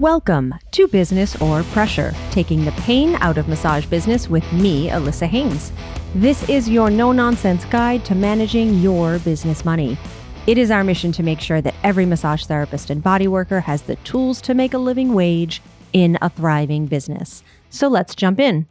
Welcome to Business or Pressure, taking the pain out of massage business with me, Allissa Haines. This is your no-nonsense guide to managing your business money. It is our mission to make sure that every massage therapist and body worker has the tools to make a living wage in a thriving business. So let's jump in.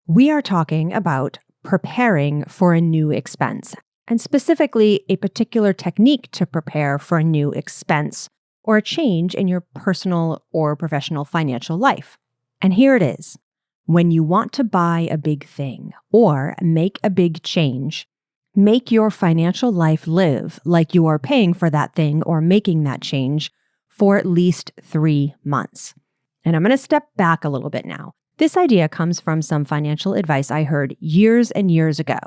We are talking about preparing for a new expense, and specifically a particular technique to prepare for a new expense or a change in your personal or professional financial life. And here it is. When you want to buy a big thing or make a big change, make your financial life live like you are paying for that thing or making that change for at least 3 months. And I'm going to step back a little bit now. This idea comes from some financial advice I heard years and years ago.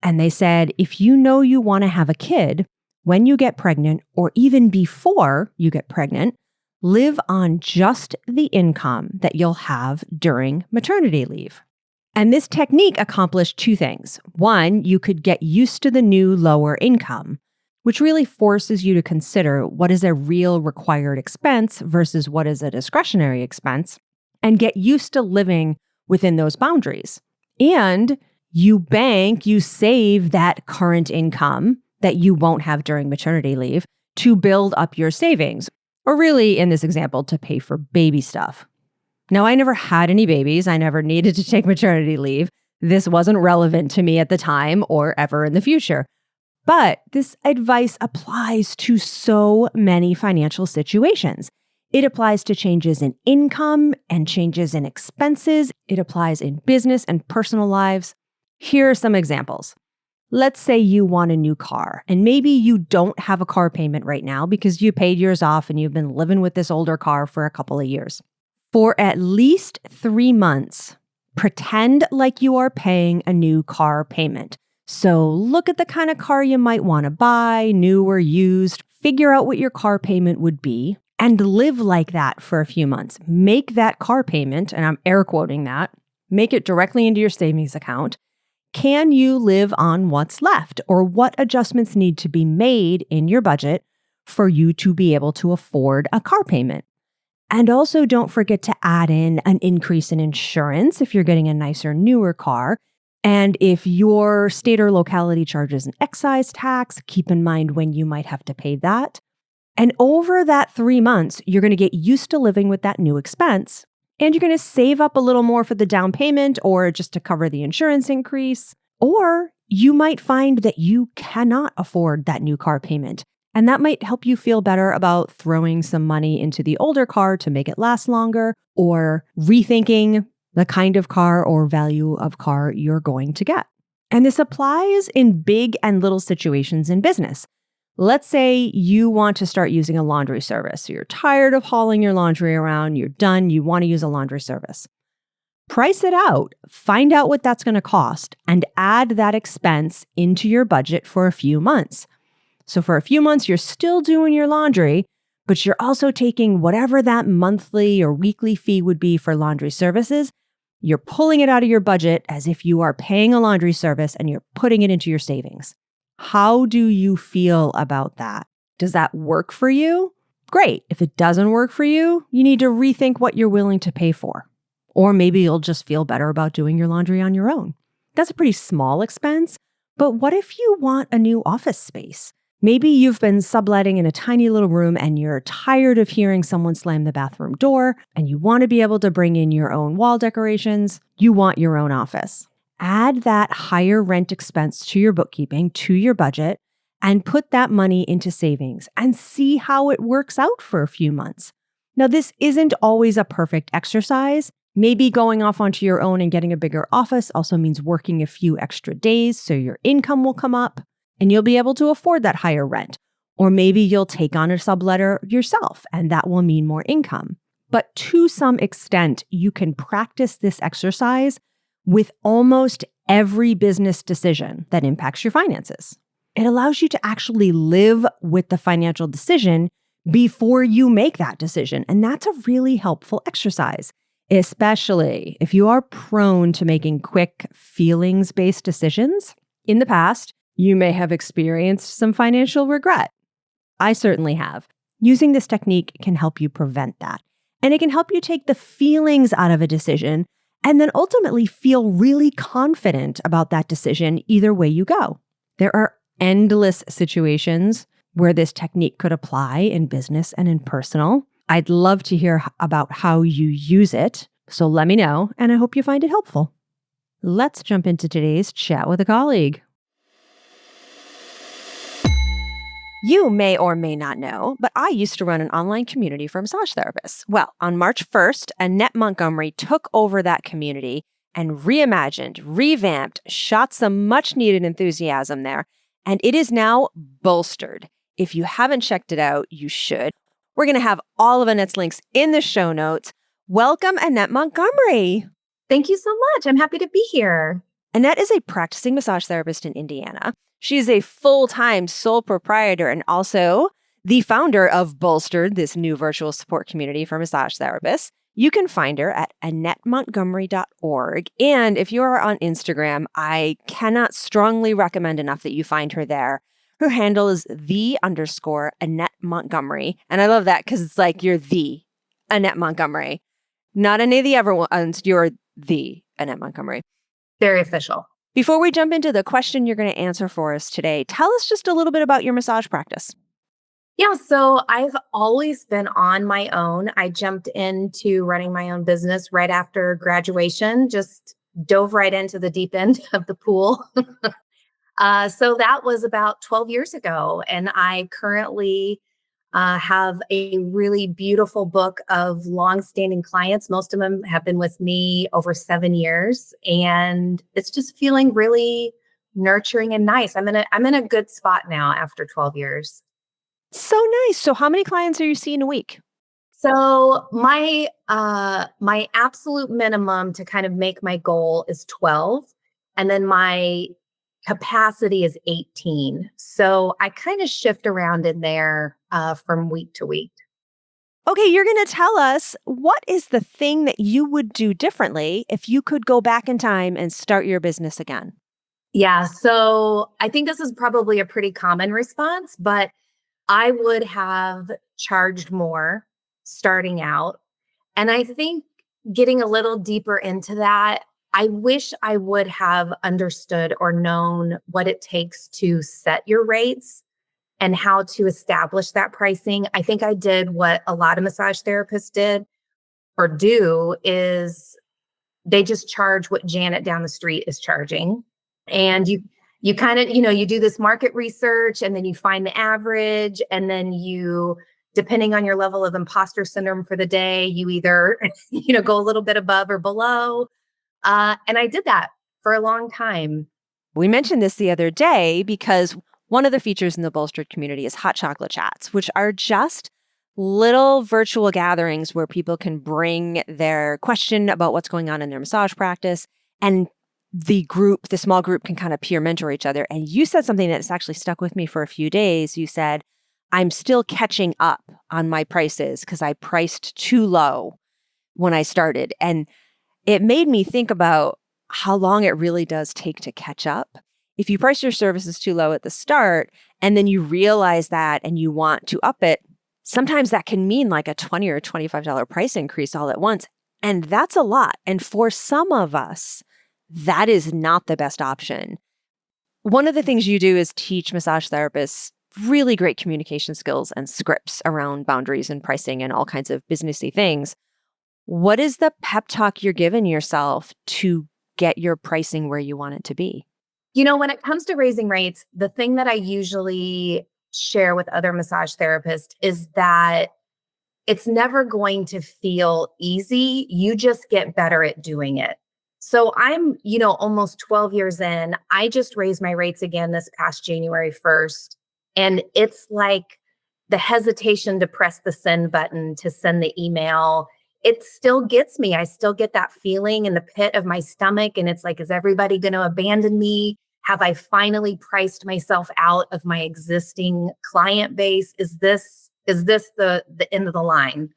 And they said, if you know you want to have a kid, when you get pregnant, or even before you get pregnant, live on just the income that you'll have during maternity leave. And this technique accomplished 2 things. One, you could get used to the new lower income, which really forces you to consider what is a real required expense versus what is a discretionary expense, and get used to living within those boundaries. And you save that current income that you won't have during maternity leave to build up your savings, or really, in this example, to pay for baby stuff. Now, I never had any babies. I never needed to take maternity leave. This wasn't relevant to me at the time or ever in the future. But this advice applies to so many financial situations. It applies to changes in income and changes in expenses. It applies in business and personal lives. Here are some examples. Let's say you want a new car, and maybe you don't have a car payment right now because you paid yours off and you've been living with this older car for a couple of years. For at least 3 months, pretend like you are paying a new car payment. So look at the kind of car you might want to buy, new or used, figure out what your car payment would be, and live like that for a few months. Make that car payment, and I'm air quoting that, make it directly into your savings account. Can you live on what's left, or what adjustments need to be made in your budget for you to be able to afford a car payment? And also don't forget to add in an increase in insurance if you're getting a nicer, newer car. And if your state or locality charges an excise tax, keep in mind when you might have to pay that. And over that 3 months, you're going to get used to living with that new expense. And you're going to save up a little more for the down payment or just to cover the insurance increase. Or you might find that you cannot afford that new car payment. And that might help you feel better about throwing some money into the older car to make it last longer, or rethinking the kind of car or value of car you're going to get. And this applies in big and little situations in business. Let's say you want to start using a laundry service. So you're tired of hauling your laundry around, you're done, you want to use a laundry service. Price it out, find out what that's going to cost, and add that expense into your budget for a few months. So for a few months, you're still doing your laundry, but you're also taking whatever that monthly or weekly fee would be for laundry services. You're pulling it out of your budget as if you are paying a laundry service and you're putting it into your savings. How do you feel about that? Does that work for you? Great. If it doesn't work for you, you need to rethink what you're willing to pay for. Or maybe you'll just feel better about doing your laundry on your own. That's a pretty small expense, but what if you want a new office space? Maybe you've been subletting in a tiny little room and you're tired of hearing someone slam the bathroom door, and you want to be able to bring in your own wall decorations. You want your own office. Add that higher rent expense to your bookkeeping, to your budget, and put that money into savings and see how it works out for a few months. Now, this isn't always a perfect exercise. Maybe going off onto your own and getting a bigger office also means working a few extra days so your income will come up and you'll be able to afford that higher rent. Or maybe you'll take on a subletter yourself and that will mean more income. But to some extent, you can practice this exercise with almost every business decision that impacts your finances. It allows you to actually live with the financial decision before you make that decision. And that's a really helpful exercise. especially if you are prone to making quick feelings-based decisions. In the past, you may have experienced some financial regret. I certainly have. Using this technique can help you prevent that. And it can help you take the feelings out of a decision and then ultimately feel really confident about that decision either way you go. There are endless situations where this technique could apply in business and in personal. I'd love to hear about how you use it, so let me know, and I hope you find it helpful. Let's jump into today's chat with a colleague. You may or may not know, but I used to run an online community for massage therapists. Well, on March 1st, Annette Montgomery took over that community and reimagined, revamped, shot some much needed enthusiasm there, and it is now Bolstered. If you haven't checked it out, you should. We're going to have all of Annette's links in the show notes. Welcome, Annette Montgomery. Thank you so much. I'm happy to be here. Annette is a practicing massage therapist in Indiana. She's a full-time sole proprietor and also the founder of Bolstered, this new virtual support community for massage therapists. You can find her at AnnetteMontgomery.org. And if you are on Instagram, I cannot strongly recommend enough that you find her there. Her handle is _Annette Montgomery. And I love that because it's like you're the Annette Montgomery. Not any of the other ones, you're the Annette Montgomery. Very official. Before we jump into the question you're going to answer for us today, tell us just a little bit about your massage practice. Yeah, so I've always been on my own. I jumped into running my own business right after graduation, just dove right into the deep end of the pool. So that was about 12 years ago. And I currently have a really beautiful book of longstanding clients. Most of them have been with me over 7 years, and it's just feeling really nurturing and nice. I'm in a good spot now after 12 years. So nice. So how many clients are you seeing a week? So my absolute minimum to kind of make my goal is 12, and then my capacity is 18. So I kind of shift around in there from week to week. Okay, you're going to tell us what is the thing that you would do differently if you could go back in time and start your business again? Yeah, so I think this is probably a pretty common response, but I would have charged more starting out. And I think getting a little deeper into that, I wish I would have understood or known what it takes to set your rates and how to establish that pricing. I think I did what a lot of massage therapists did or do is they just charge what Janet down the street is charging. And you kind of, you do this market research and then you find the average, and then you, depending on your level of imposter syndrome for the day, you either, go a little bit above or below. And I did that for a long time. We mentioned this the other day because one of the features in the Bolstered community is hot chocolate chats, which are just little virtual gatherings where people can bring their question about what's going on in their massage practice, and the small group can kind of peer mentor each other. And you said something that's actually stuck with me for a few days. You said, I'm still catching up on my prices because I priced too low when I started. And it made me think about how long it really does take to catch up. If you price your services too low at the start and then you realize that and you want to up it, sometimes that can mean like a $20 or $25 price increase all at once. And that's a lot. And for some of us, that is not the best option. One of the things you do is teach massage therapists really great communication skills and scripts around boundaries and pricing and all kinds of businessy things. What is the pep talk you're giving yourself to get your pricing where you want it to be? When it comes to raising rates, the thing that I usually share with other massage therapists is that it's never going to feel easy. You just get better at doing it. So I'm, almost 12 years in. I just raised my rates again this past January 1st. And it's like the hesitation to press the send button to send the email. It still gets me. I still get that feeling in the pit of my stomach. And it's like, is everybody going to abandon me? Have I finally priced myself out of my existing client base? Is this the end of the line?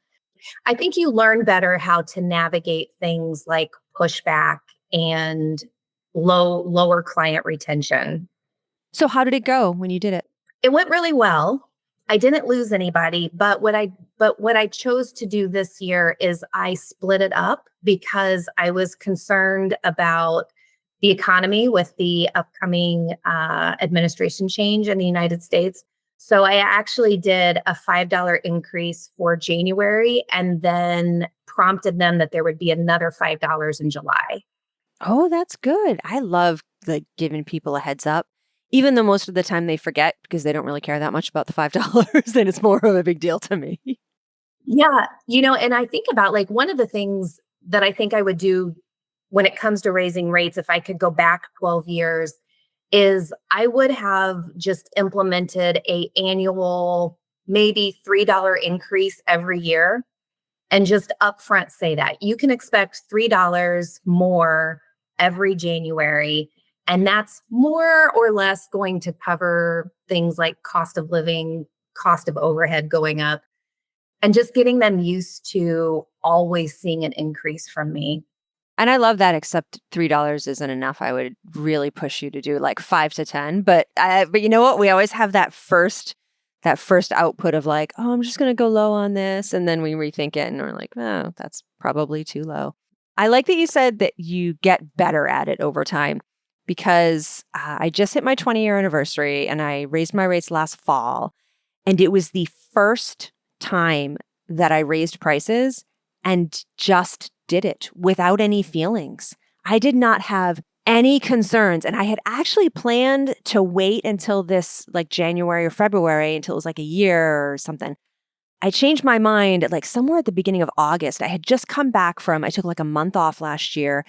I think you learn better how to navigate things like pushback and lower client retention. So how did it go when you did it? It went really well. I didn't lose anybody, but what I chose to do this year is I split it up because I was concerned about the economy with the upcoming administration change in the United States. So I actually did a $5 increase for January and then prompted them that there would be another $5 in July. Oh, that's good. I love like giving people a heads up, even though most of the time they forget because they don't really care that much about the $5 and it's more of a big deal to me. Yeah. And I think about like one of the things that I think I would do when it comes to raising rates, if I could go back 12 years, is I would have just implemented a annual, maybe $3 increase every year and just upfront say that you can expect $3 more every January. And that's more or less going to cover things like cost of living, cost of overhead going up, and just getting them used to always seeing an increase from me. And I love that, except $3 isn't enough. I would really push you to do like 5 to 10. But you know what? We always have that first output of like, oh, I'm just going to go low on this. And then we rethink it and we're like, oh, that's probably too low. I like that you said that you get better at it over time because I just hit my 20-year anniversary and I raised my rates last fall. And it was the first time that I raised prices and just did it without any feelings. I did not have any concerns. And I had actually planned to wait until this like January or February until it was like a year or something. I changed my mind like somewhere at the beginning of August. I had just come back I took like a month off last year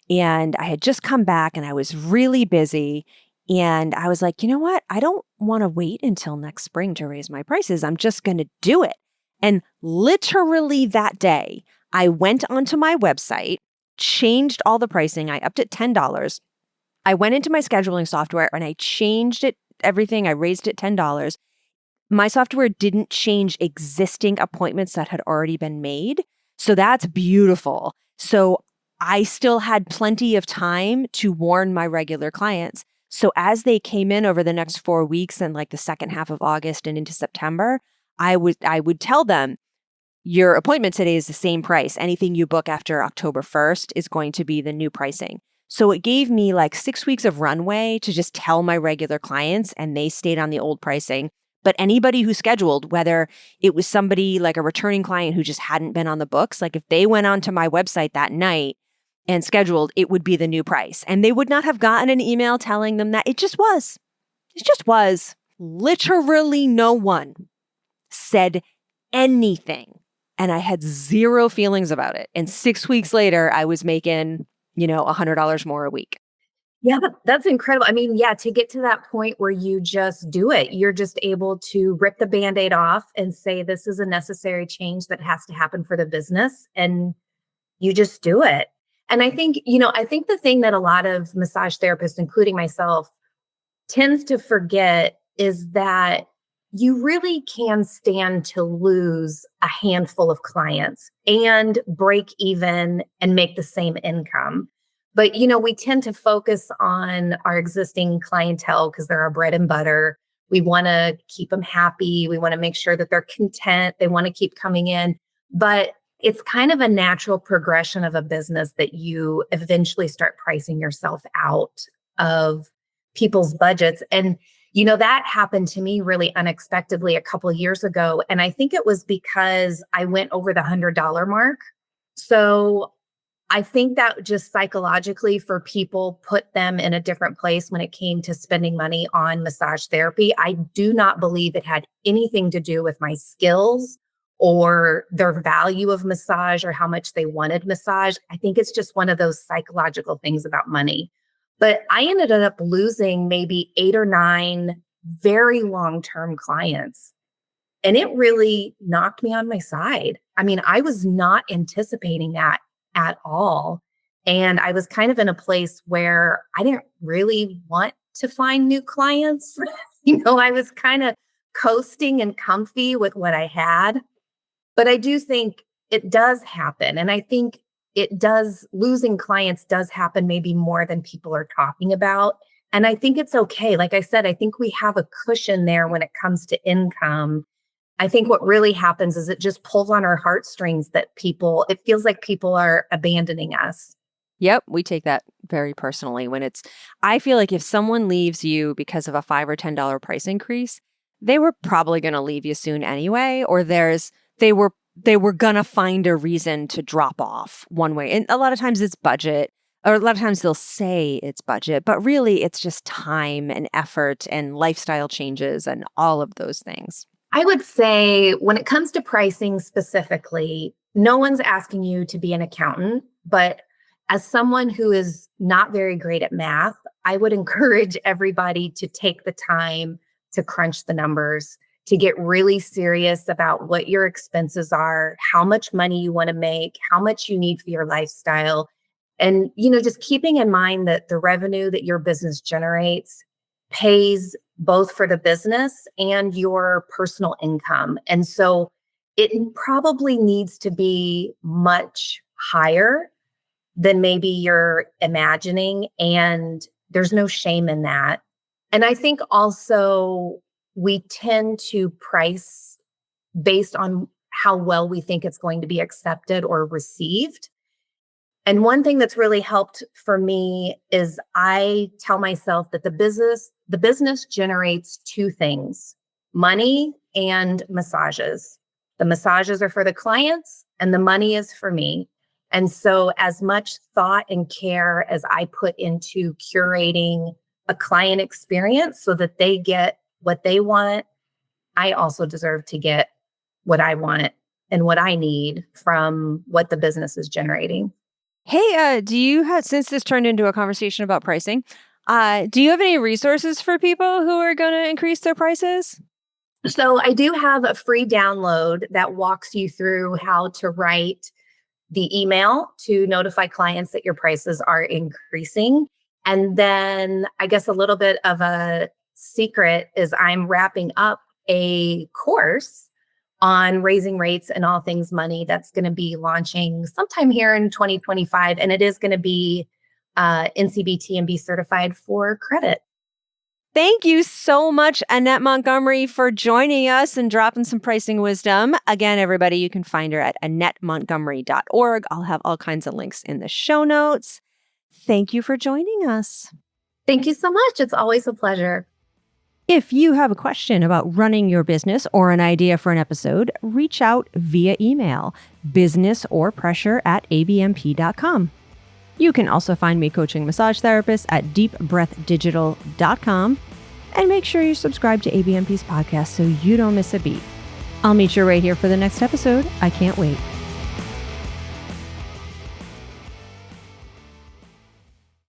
and I had just come back and I was really busy. And I was like, you know what? I don't want to wait until next spring to raise my prices. I'm just going to do it. And literally that day, I went onto my website, changed all the pricing. I upped it $10. I went into my scheduling software and I changed it, everything. I raised it $10. My software didn't change existing appointments that had already been made. So that's beautiful. So I still had plenty of time to warn my regular clients. So as they came in over the next 4 weeks and like the second half of August and into September, I would tell them, your appointment today is the same price. Anything you book after October 1st is going to be the new pricing. So it gave me like 6 weeks of runway to just tell my regular clients and they stayed on the old pricing. But anybody who scheduled, whether it was somebody like a returning client who just hadn't been on the books, like if they went onto my website that night and scheduled, it would be the new price. And they would not have gotten an email telling them that. It just was. It just was. Literally no one said anything. And I had zero feelings about it. And 6 weeks later, I was making, $100 more a week. Yeah, that's incredible. I mean, yeah, to get to that point where you just do it, you're just able to rip the Band-Aid off and say, this is a necessary change that has to happen for the business. And you just do it. And I think the thing that a lot of massage therapists, including myself, tends to forget is that you really can stand to lose a handful of clients and break even and make the same income. But, we tend to focus on our existing clientele because they're our bread and butter. We want to keep them happy. We want to make sure that they're content. They want to keep coming in. But it's kind of a natural progression of a business that you eventually start pricing yourself out of people's budgets. And, that happened to me really unexpectedly a couple of years ago. And I think it was because I went over the $100 mark. So I think that just psychologically for people put them in a different place when it came to spending money on massage therapy. I do not believe it had anything to do with my skills or their value of massage or how much they wanted massage. I think it's just one of those psychological things about money. But I ended up losing maybe 8 or 9 very long-term clients. And it really knocked me on my side. I mean, I was not anticipating that at all. And I was kind of in a place where I didn't really want to find new clients. I was kind of coasting and comfy with what I had. But I do think it does happen. And I think losing clients does happen maybe more than people are talking about. And I think it's okay. Like I said, I think we have a cushion there when it comes to income. I think what really happens is it just pulls on our heartstrings that it feels like people are abandoning us. Yep, we take that very personally I feel like if someone leaves you because of a $5 or $10 price increase, they were probably going to leave you soon anyway, or they were going to find a reason to drop off one way. And a lot of times it's budget, or a lot of times they'll say it's budget, but really it's just time and effort and lifestyle changes and all of those things. I would say when it comes to pricing specifically, no one's asking you to be an accountant, but as someone who is not very great at math, I would encourage everybody to take the time to crunch the numbers, to get really serious about what your expenses are, how much money you want to make, how much you need for your lifestyle. And, just keeping in mind that the revenue that your business generates pays both for the business and your personal income. And so it probably needs to be much higher than maybe you're imagining. And there's no shame in that. And I think also we tend to price based on how well we think it's going to be accepted or received. And one thing that's really helped for me is I tell myself that the business generates two things: money and massages. The massages are for the clients and the money is for me. And so as much thought and care as I put into curating a client experience so that they get what they want, I also deserve to get what I want and what I need from what the business is generating. Hey, since this turned into a conversation about pricing, do you have any resources for people who are going to increase their prices? So I do have a free download that walks you through how to write the email to notify clients that your prices are increasing. And then I guess a little bit of a secret is I'm wrapping up a course on raising rates and all things money that's going to be launching sometime here in 2025. And it is going to be NCBT and be certified for credit. Thank you so much, Annette Montgomery, for joining us and dropping some pricing wisdom. Again, everybody, you can find her at AnnetteMontgomery.org. I'll have all kinds of links in the show notes. Thank you for joining us. Thank you so much. It's always a pleasure. If you have a question about running your business or an idea for an episode, reach out via email, businessorpressure@abmp.com. You can also find me coaching massage therapists at deepbreathdigital.com. And make sure you subscribe to ABMP's podcast so you don't miss a beat. I'll meet you right here for the next episode. I can't wait.